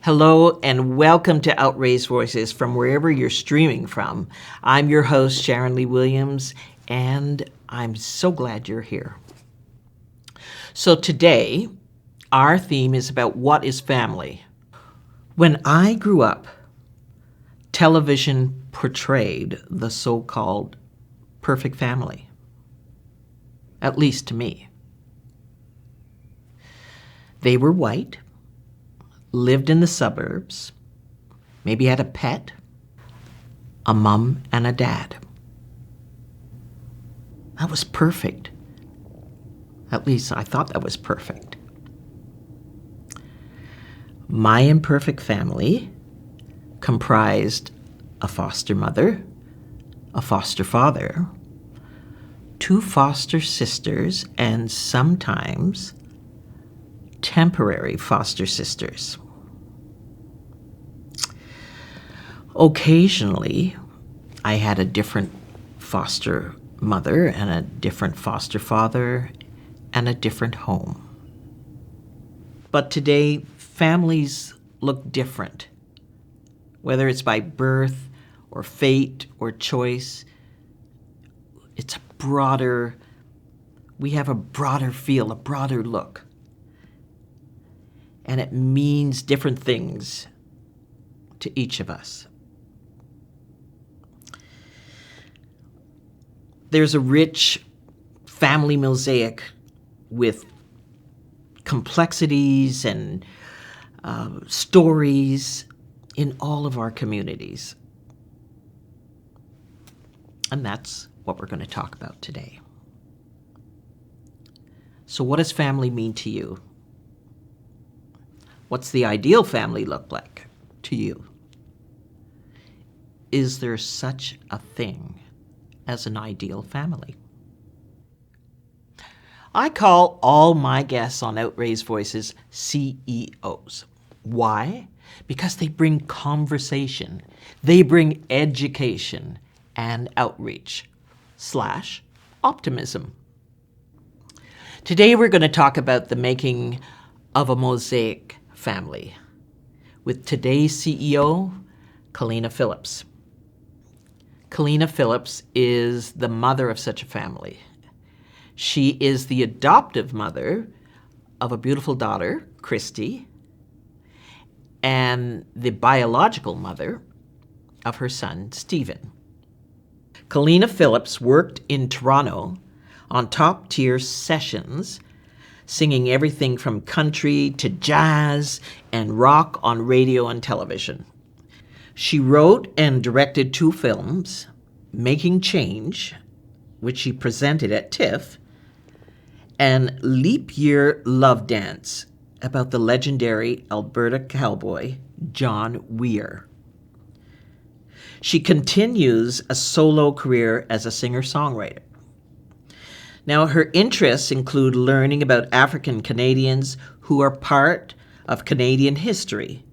Hello and welcome to Outraised Voices from wherever you're streaming from. I'm your host, Sharon Lee Williams, and I'm so glad you're here. So today, our theme is about what is family. When I grew up, television portrayed the so-called perfect family, at least to me. They were white, lived in the suburbs, maybe had a pet, a mom and a dad. That was perfect. At least I thought that was perfect. My imperfect family comprised a foster mother, a foster father, two foster sisters, and sometimes temporary foster sisters. Occasionally, I had a different foster mother and a different foster father and a different home. But today, families look different. Whether it's by birth or fate or choice, it's a broader, we have a broader feel, a broader look. And it means different things to each of us. There's a rich family mosaic with complexities and stories in all of our communities. And that's what we're going to talk about today. So what does family mean to you? What's the ideal family look like to you? Is there such a thing as an ideal family? I call all my guests on Outraised Voices CEOs. Why? Because they bring conversation, they bring education and outreach / optimism. Today we're going to talk about the making of a mosaic family with today's CEO, Colina Phillips. Colina Phillips is the mother of such a family. She is the adoptive mother of a beautiful daughter, Christy, and the biological mother of her son, Stephen. Colina Phillips worked in Toronto on top-tier sessions, singing everything from country to jazz and rock on radio and television. She wrote and directed 2 films, Making Change, which she presented at TIFF, and Leap Year Love Dance, about the legendary Alberta cowboy, John Ware. She continues a solo career as a singer-songwriter. Now, her interests include learning about African Canadians who are part of Canadian history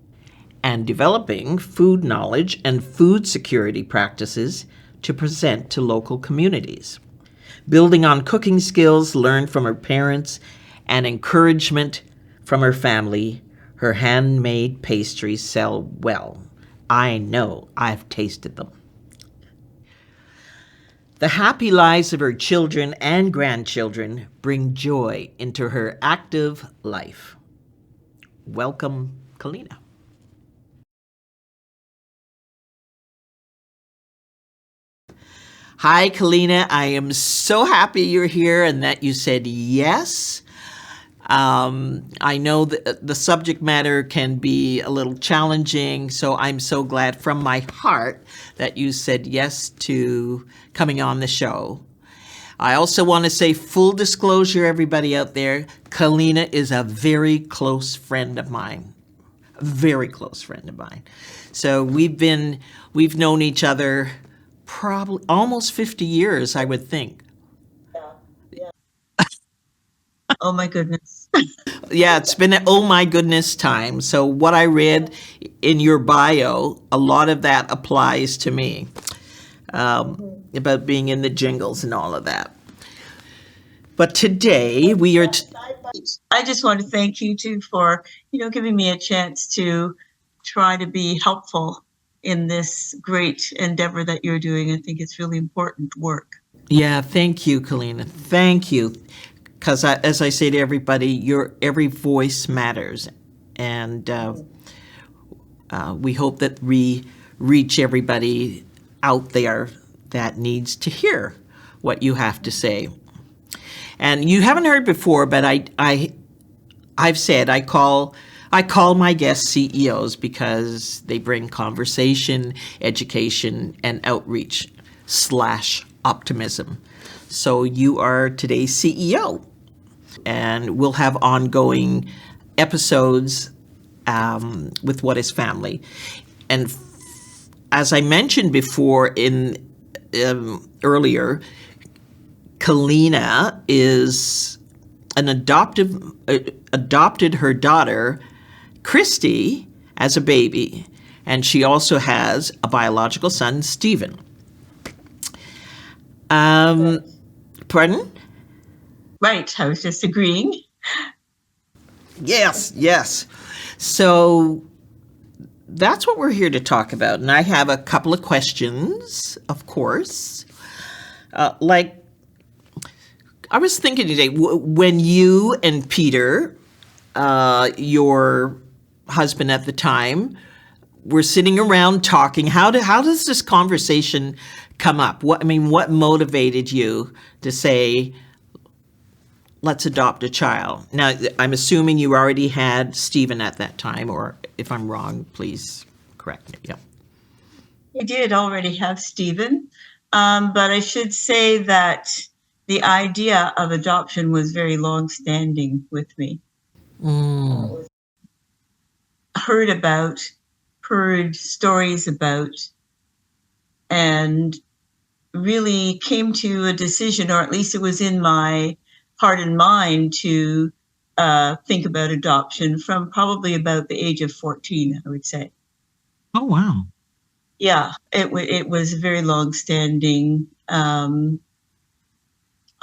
and developing food knowledge and food security practices to present to local communities. Building on cooking skills learned from her parents and encouragement from her family, her handmade pastries sell well. I know, I've tasted them. The happy lives of her children and grandchildren bring joy into her active life. Welcome, Colina. Hi, Colina. I am so happy you're here and that you said yes. I know that the subject matter can be a little challenging, so I'm so glad from my heart that you said yes to coming on the show. I also want to say, full disclosure, everybody out there, Colina is a very close friend of mine. A very close friend of mine. So we've known each other probably almost 50 years, I would think. Oh my goodness. Yeah, it's been an oh my goodness time. So what I read in your bio, a lot of that applies to me, about being in the jingles and all of that. But today we are... I just want to thank you too for, giving me a chance to try to be helpful in this great endeavor that you're doing. I think it's really important work. Yeah, thank you, Colina. Thank you. Because as I say to everybody, your every voice matters. And we hope that we reach everybody out there that needs to hear what you have to say. And you haven't heard before, but I've said I call my guests CEOs because they bring conversation, education, and outreach / optimism. So you are today's CEO, and we'll have ongoing episodes with What is Family. And as I mentioned before in earlier, Colina is an adopted her daughter, Christy, as a baby, and she also has a biological son, Stephen. Pardon? Right. I was just agreeing. Yes. So that's what we're here to talk about. And I have a couple of questions, of course. Like, I was thinking today, when you and Peter, your husband at the time, were sitting around talking, how does this conversation come up? What motivated you to say, let's adopt a child? Now, I'm assuming you already had Stephen at that time, or if I'm wrong, please correct me. Yeah. I did already have Stephen, but I should say that the idea of adoption was very long-standing with me. Heard stories about, and really came to a decision, or at least it was in my heart and mind to think about adoption from probably about the age of 14, I would say. Oh, wow. Yeah, it was a very long-standing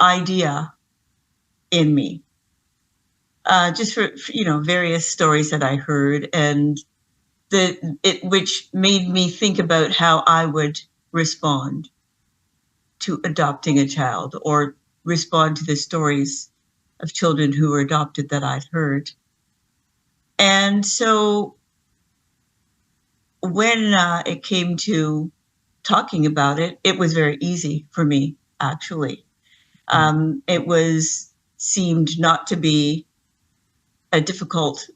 idea in me. Just for various stories that I heard, and which made me think about how I would respond to adopting a child, or respond to the stories of children who were adopted that I'd heard. And so when it came to talking about it, it was very easy for me, actually. It seemed not to be a difficult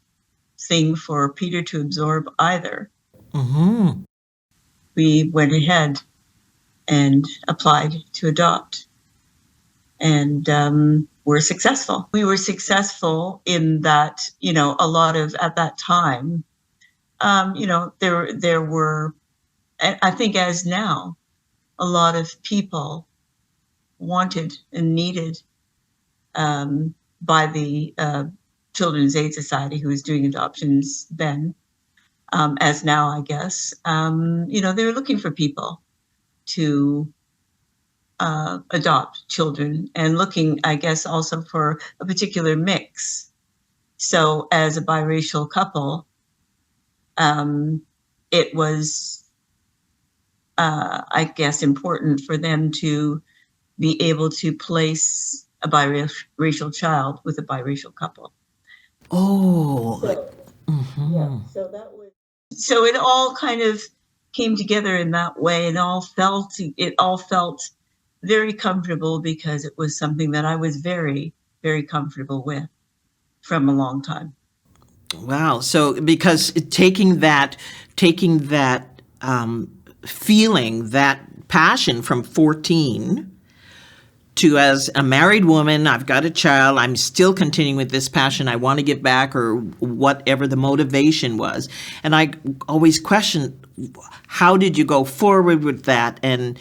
thing for Peter to absorb either. Mm-hmm. We went ahead and applied to adopt, and were successful. We were successful in that, a lot of, at that time, there were, I think as now, a lot of people wanted and needed by the Children's Aid Society, who was doing adoptions then, as now, I guess. They were looking for people to adopt children, and looking, I guess, also for a particular mix. So as a biracial couple, it was, I guess, important for them to be able to place a biracial child with a biracial couple. Oh. Mm-hmm. Yeah. So it all kind of came together in that way, and it all felt very comfortable, because it was something that I was very, very comfortable with from a long time. Wow. So because taking that feeling, that passion from 14 to, as a married woman, I've got a child, I'm still continuing with this passion, I want to give back, or whatever the motivation was. And I always question, how did you go forward with that? And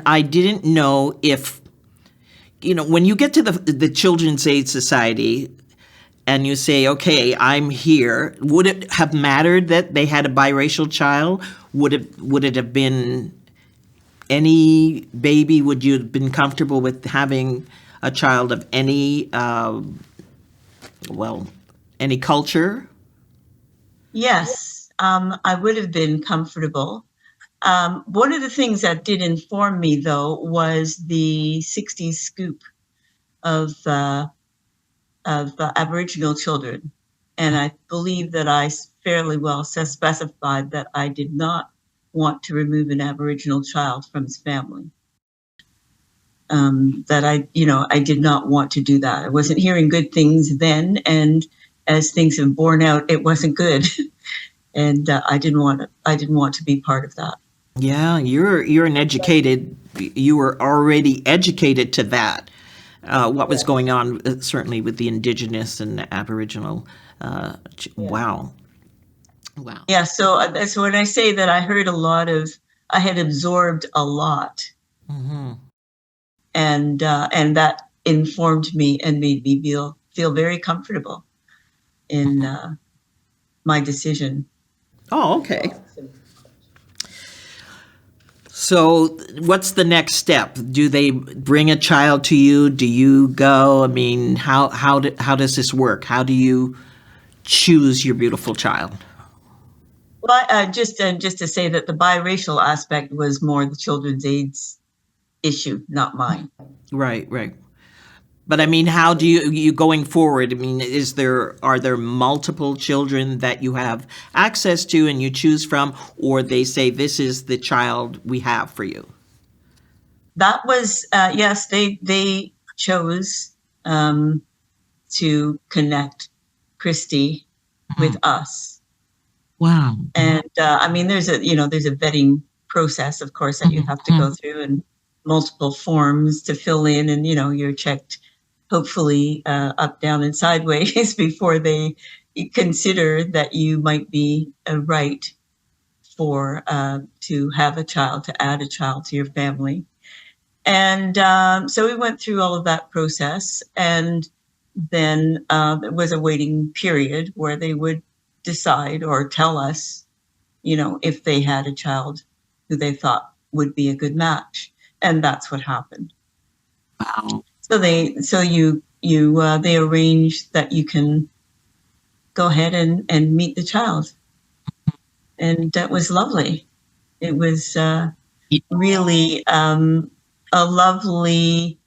I didn't know if, when you get to the Children's Aid Society and you say, okay, I'm here, would it have mattered that they had a biracial child? Would it have been any baby? Would you have been comfortable with having a child of any culture? Yes, I would have been comfortable. One of the things that did inform me, though, was the 60s scoop of Aboriginal children. And I believe that I fairly well specified that I did not want to remove an Aboriginal child from his family. That I did not want to do that. I wasn't hearing good things then, and as things have borne out, it wasn't good. And I didn't want to be part of that. Yeah, you're an educated. You were already educated to that. What was going on, certainly with the Indigenous and Aboriginal. Wow. Yeah. So when I say that I heard I had absorbed a lot, and that informed me and made me feel very comfortable in my decision. Oh, okay. So what's the next step? Do they bring a child to you? Do you go? I mean, how does this work? How do you choose your beautiful child? Well, just to say that the biracial aspect was more the children's AIDS issue, not mine. Right. But I mean, how do you going forward? I mean, are there multiple children that you have access to and you choose from, or they say this is the child we have for you? That was yes. They chose to connect Christy with us. Wow. And I mean, there's a vetting process, of course, that you have to go through, and multiple forms to fill in, and you're checked, hopefully up, down, and sideways before they consider that you might be right for to have a child, to add a child to your family. And so we went through all of that process, and then there was a waiting period where they would decide or tell us, if they had a child who they thought would be a good match, and that's what happened. Wow. So they arrange that you can go ahead and meet the child, and that was lovely. It was really a lovely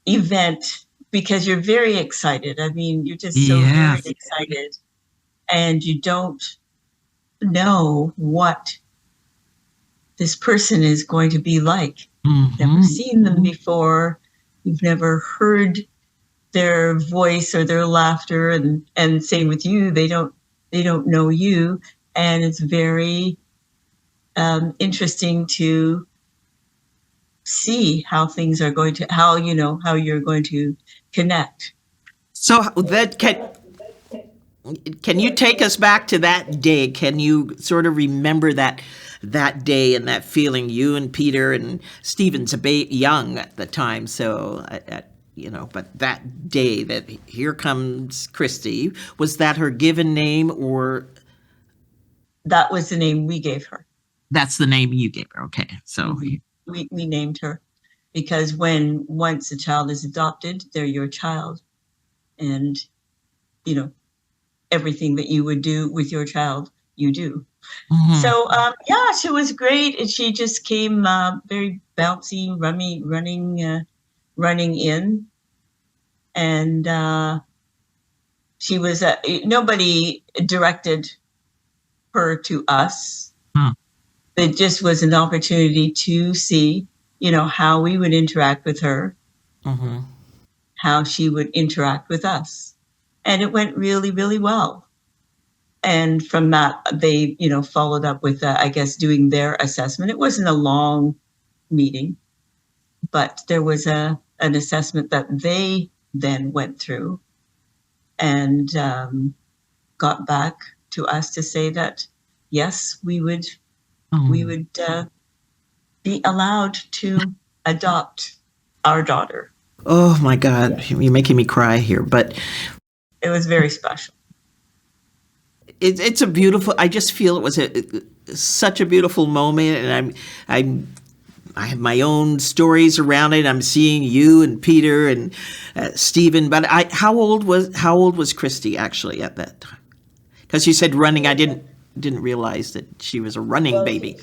event, because you're very excited. I mean, you're just so very excited, and you don't know what this person is going to be like. You've never seen them before. You've never heard their voice or their laughter, and same with you. They don't know you, and it's very interesting to see how things are going to, how you're going to connect. So that can you take us back to that day? Can you sort of remember that day and that feeling? You and Peter and Stephen's a bit young at the time, so but that day that here comes Christy, was that her given name, or? That was the name we gave her. That's the name you gave her. Okay, so we named her because once a child is adopted, they're your child, and everything that you would do with your child, you do. So she was great, and she just came very bouncy, running in, and she was nobody directed her to us. It just was an opportunity to see, how we would interact with her, how she would interact with us. And it went really, really well. And from that, they, followed up with, I guess, doing their assessment. It wasn't a long meeting, but there was an assessment that they then went through, and got back to us to say that, yes, we would be allowed to adopt our daughter. Oh my God, you're making me cry here, but it was very special. It's a beautiful. I just feel it was such a beautiful moment, and I have my own stories around it. I'm seeing you and Peter and Stephen. But how old was Christy actually at that time? Because you said running. I didn't. didn't realize that she was a running Well, baby.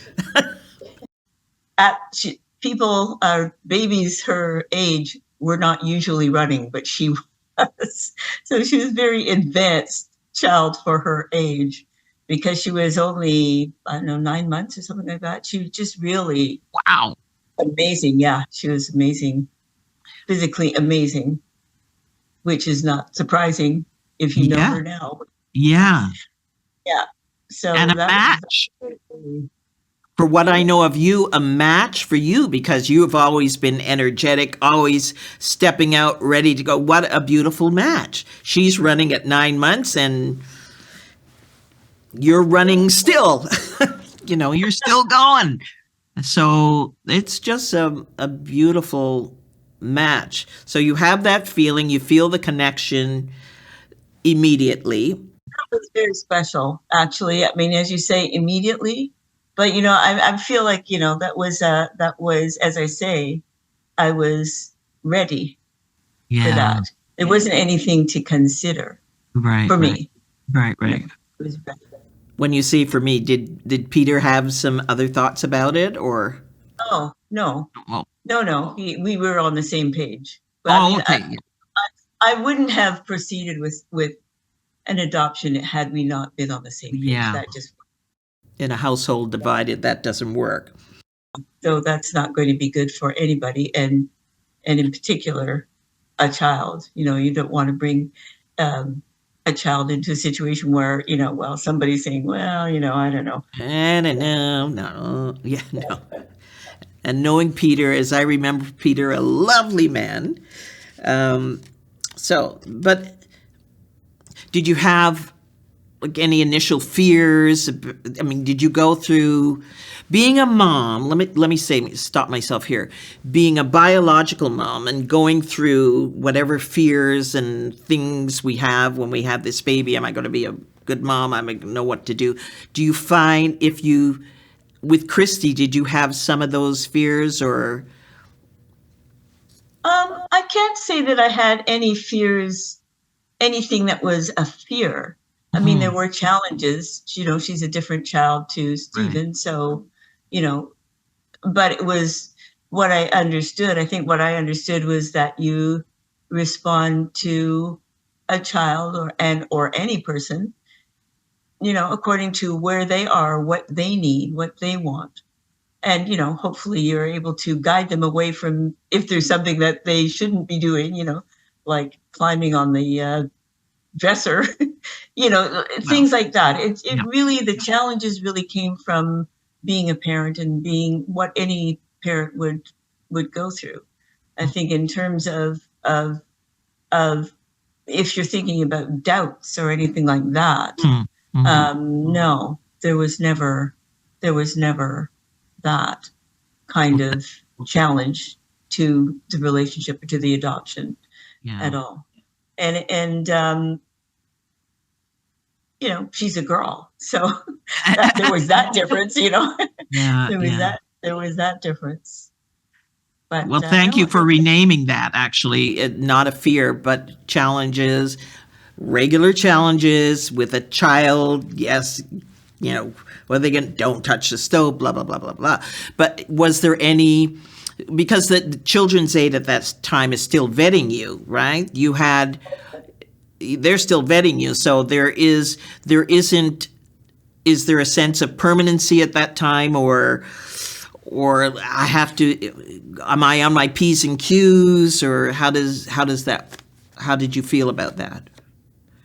people, babies her age were not usually running, but she was. So she was very advanced child for her age because she was only, I don't know, 9 months or something like that. She was just really Wow. amazing. Yeah, she was amazing, physically amazing, which is not surprising if you know Yeah. her now. Yeah. Yeah. So And a that was match. very, For what I know of you, a match for you because you've always been energetic, always stepping out, ready to go. What a beautiful match. She's running at 9 months and you're running still. You're still going. So it's just a beautiful match. So you have that feeling, you feel the connection immediately. was very special, actually. I mean, as you say, immediately. But I feel like that was, as I say, I was ready for Yeah. that. There wasn't anything to consider Right, for right, me. right, You know, right. it was ready. When you say for me, did Peter have some other thoughts about it or? Oh no, Oh, no. We were on the same page. But I oh mean, okay. I wouldn't have proceeded with an adoption had we not been on the same page. Yeah. That just In a household divided, that doesn't work. so that's not going to be good for anybody, and in particular, a child. You don't want to bring um, a child into a situation where well, somebody's saying, well, I don't know. And no, yeah, no. And knowing Peter, as I remember Peter, a lovely man. Um, but did you have like any initial fears? I mean, did you go through being a mom? Let me stop myself here. Being a biological mom and going through whatever fears and things we have when we have this baby. Am I going to be a good mom? Am I going to know what to do? Do you find with Christy, did you have some of those fears or? I can't say that I had any fears, anything that was a fear. I mean, there Mhm. were challenges. She's a different child to Right. Stephen, so you know, but it was what I understood. I think what I understood was that you respond to a child or any person, according to where they are, what they need, what they want. And, hopefully you're able to guide them away from if there's something that they shouldn't be doing, like climbing on the dresser, Well, things like that. It yeah. really, the challenges really came from being a parent and being what any parent would go through. I think in terms of if you're thinking about doubts or anything like that, Mm, mhm. no, there was never that kind Okay. of challenge to the relationship or to the adoption Yeah. at all. And she's a girl, so there was that difference. Yeah, there was yeah. that difference. But Well, thank no, you it for was renaming that, actually. Not a fear, but challenges, regular challenges with a child. Yes, what are they going to, don't touch the stove, blah, blah, blah, blah, blah. But was there any, because the children's aid at that time is still vetting you, right? They're still vetting you. So is there a sense of permanency at that time or am I on my P's and Q's or how did you feel about that?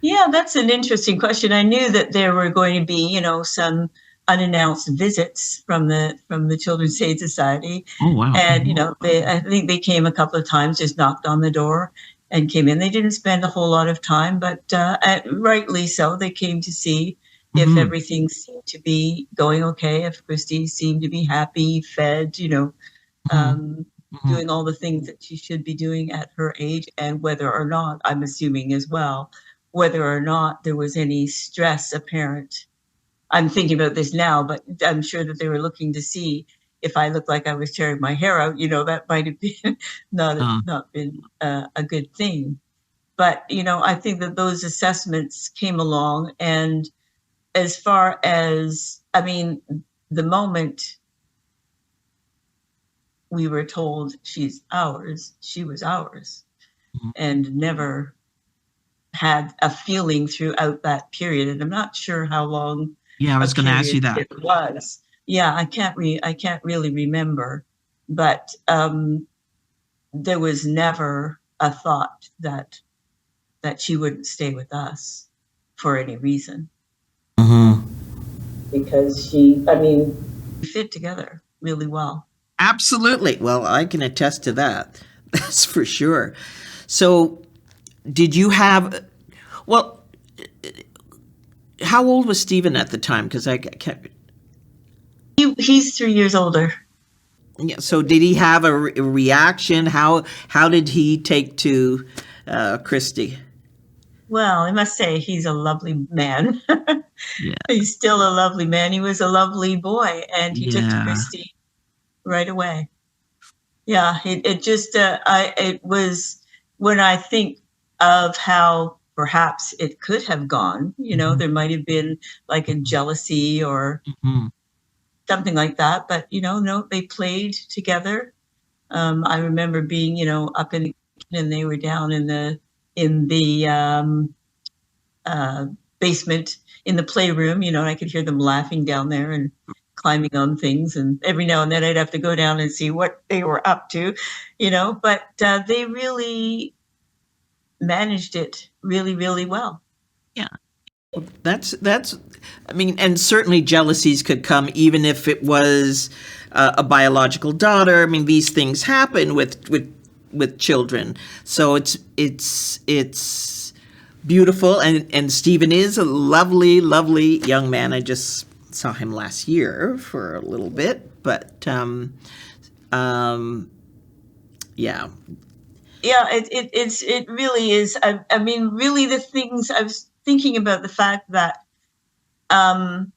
Yeah, that's an interesting question. I knew that there were going to be, some unannounced visits from the Children's Aid Society, Oh, wow. and I think they came a couple of times, just knocked on the door and came in. They didn't spend a whole lot of time, but rightly so. They came to see if Hmm. everything seemed to be going okay, if Christy seemed to be happy, fed, Hmm. um, Hmm. doing all the things that she should be doing at her age, and whether or not, I'm assuming as well, whether or not there was any stress apparent. I'm thinking about this now, but I'm sure that they were looking to see if I looked like I was tearing my hair out. That might have been Uh, not been a good thing. But I think that those assessments came along, and as far as, I mean, the moment we were told she's ours, she was ours, and never had a feeling throughout that period. And I'm not sure how long Yeah, I a was going to ask you period that. it was. Yeah, I can't really remember, but there was never a thought that she wouldn't stay with us for any reason, because we fit together really well. Absolutely. Well, I can attest to that. That's for sure. So, did you have, well, how old was Stephen at the time? Because I can't. He's 3 years older. Yeah, so did he have a reaction? How did he take to Christy? Well, I must say he's a lovely man. Yeah. He's still a lovely man. He was a lovely boy, and he took to Yeah. Christy right away. Yeah, it was, when I think of how perhaps it could have gone, there might have been like a jealousy or something like that, but no, they played together. I remember being, up in the kitchen, and they were down in the basement in the playroom, and I could hear them laughing down there and climbing on things. And every now and then I'd have to go down and see what they were up to, but they really managed it really, really well. Yeah. That's I mean, and certainly jealousies could come even if it was a biological daughter. I mean, these things happen with children. So it's beautiful, and Stephen is a lovely, lovely young man. I just saw him last year for a little bit, but yeah. Yeah, it really is. I mean, really, the things I was thinking about, the fact that a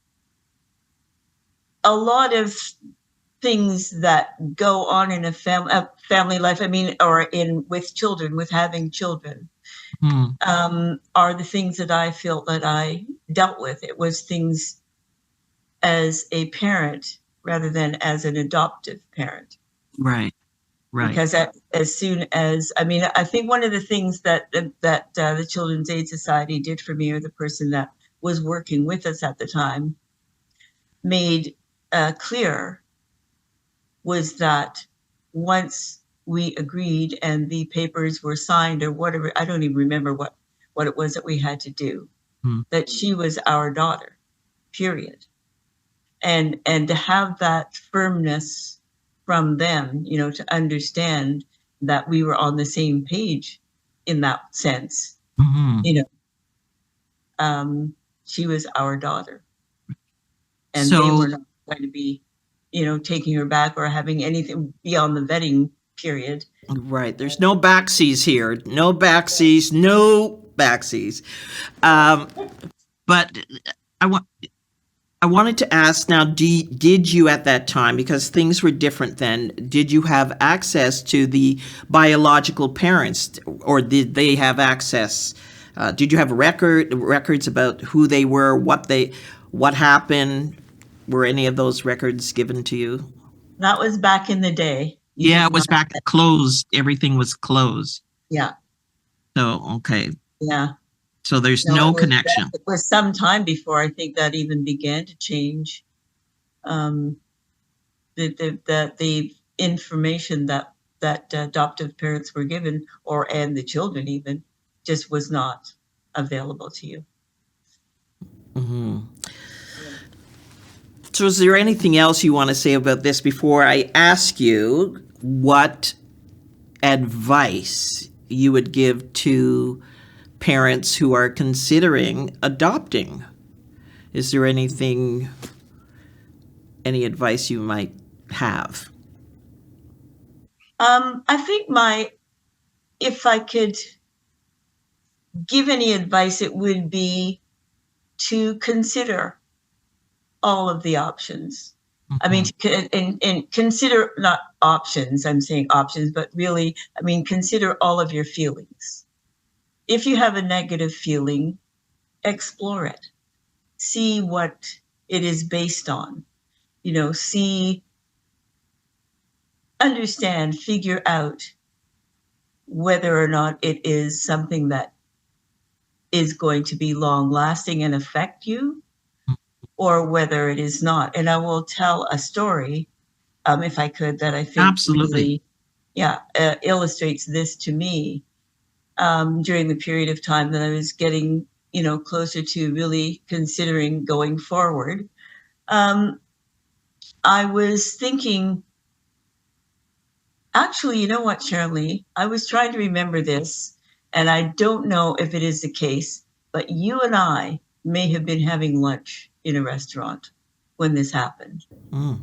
lot of things that go on in a family life, I mean, or with children, with having children, are the things that I feel that I dealt with. It was things as a parent rather than as an adoptive parent. Right. Because as soon as, I mean, I think one of the things that the Children's Aid Society did for me, or the person that was working with us at the time made clear, was that once we agreed and the papers were signed or whatever, I don't even remember what it was that we had to do, that she was our daughter, period. And to have that firmness from them, to understand that we were on the same page in that sense, she was our daughter. And they were not going to be, taking her back or having anything beyond the vetting period. Right. There's no backsies here. No backsies. No backsies. But I wanted to ask now, did you at that time, because things were different then, did you have access to the biological parents, or did they have access? Did you have records about who they were, what happened? Were any of those records given to you? That was back in the day. Yeah, it was back closed. Everything was closed. Yeah. So, okay. Yeah. So there's no connection. It was some time before I think that even began to change. The information that adoptive parents were given, and the children even, just was not available to you. Mm-hmm. So is there anything else you want to say about this before I ask you what advice you would give to parents who are considering adopting? Is there any advice you might have? I think if I could give any advice, it would be to consider all of the options. I mean, and consider, not options, I'm saying options, but really, I mean, consider all of your feelings. If you have a negative feeling, explore it. see what it is based on, understand, figure out whether or not it is something that is going to be long lasting and affect you, or whether it is not. And I will tell a story, if I could, that I think Absolutely. really, illustrates this to me. During the period of time that I was getting, closer to really considering going forward, I was thinking, actually, you know what, Shirley? I was trying to remember this, and I don't know if it is the case, but you and I may have been having lunch in a restaurant when this happened. Mm.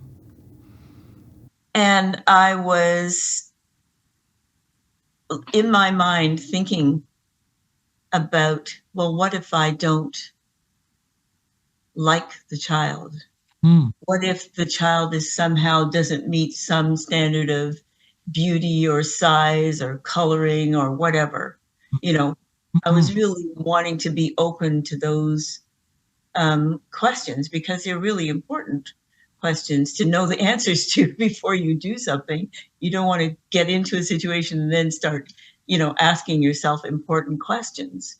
And I was, in my mind, thinking about, well, what if I don't like the child? Mm. What if the child is somehow doesn't meet some standard of beauty or size or coloring or whatever? I was really wanting to be open to those questions, because they're really important questions to know the answers to before you do something. You don't want to get into a situation and then start, asking yourself important questions.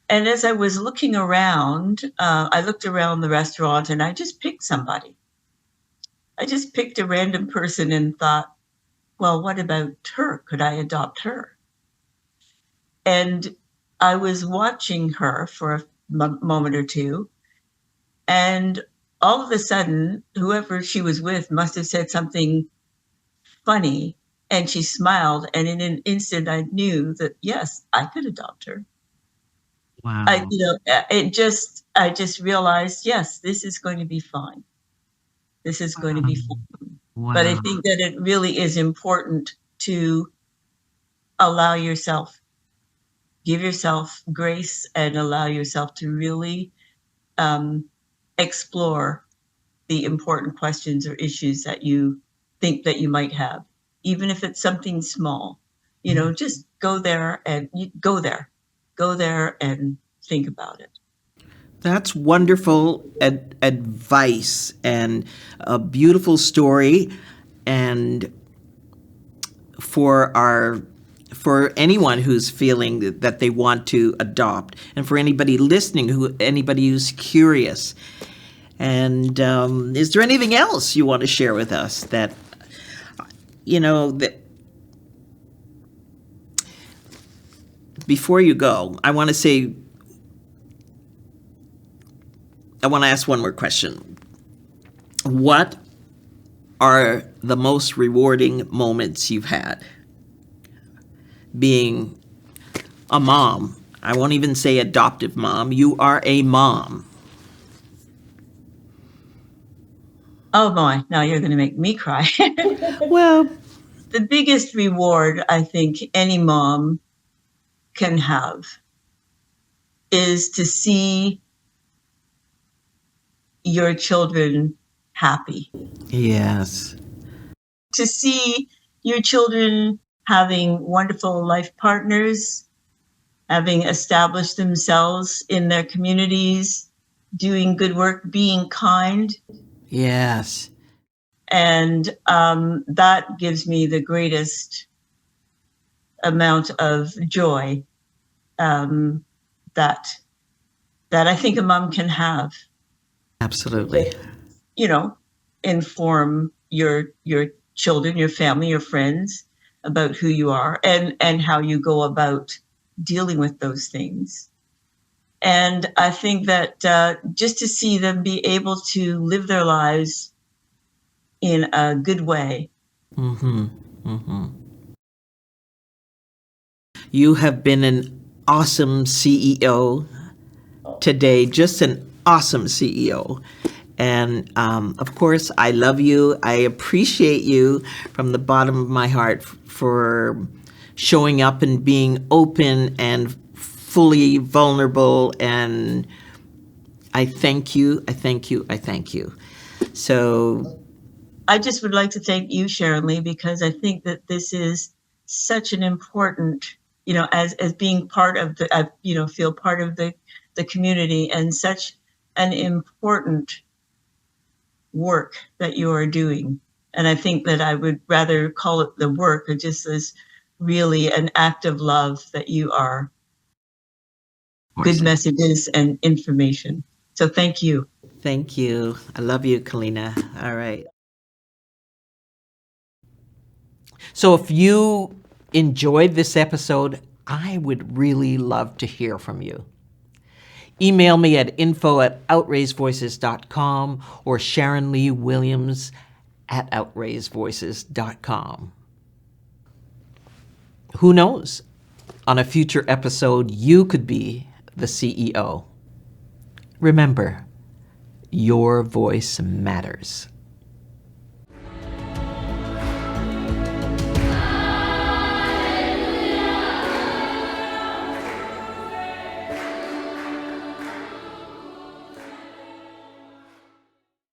And as I was looking around, I looked around the restaurant and I just picked somebody. I just picked a random person and thought, well, what about her? Could I adopt her? And I was watching her for a moment or two. And all of a sudden, whoever she was with must have said something funny. And she smiled. And in an instant, I knew that, yes, I could adopt her. Wow. I just realized, yes, this is going to be fine. This is going to be fine. Wow. But I think that it really is important to allow yourself, give yourself grace, and allow yourself to really explore the important questions or issues that you think that you might have, even if it's something small. Just go there and think about it. That's wonderful advice and a beautiful story. And for anyone who's feeling that they want to adopt, and for anybody listening, anybody who's curious. And is there anything else you want to share with us that before you go, I want to ask one more question. What are the most rewarding moments you've had being a mom? I won't even say adoptive mom. You are a mom. Oh boy, now you're going to make me cry. Well, the biggest reward I think any mom can have is to see your children happy. yes. To see your children having wonderful life partners, having established themselves in their communities, doing good work, being kind. Yes. And that gives me the greatest amount of joy that I think a mom can have. Absolutely. Inform your children, your family, your friends about who you are and how you go about dealing with those things. And I think that just to see them be able to live their lives in a good way. Mm-hmm. Mm-hmm. You have been an awesome CEO today, just an awesome CEO. And of course, I love you. I appreciate you from the bottom of my heart for showing up and being open and fully vulnerable. And I thank you. I thank you. I thank you. So I just would like to thank you, Sharon Lee, because I think that this is such an important, as being part of the, feel part of the community, and such an important work that you are doing. And I think that I would rather call it the work, or just as really an act of love that you are. Good messages and information. So thank you. Thank you. I love you, Colina. All right. So if you enjoyed this episode, I would really love to hear from you. Email me at info@outraisedvoices.com or Sharon Lee Williams @outraisedvoices.com. Who knows? On a future episode, you could be the CEO. Remember, your voice matters.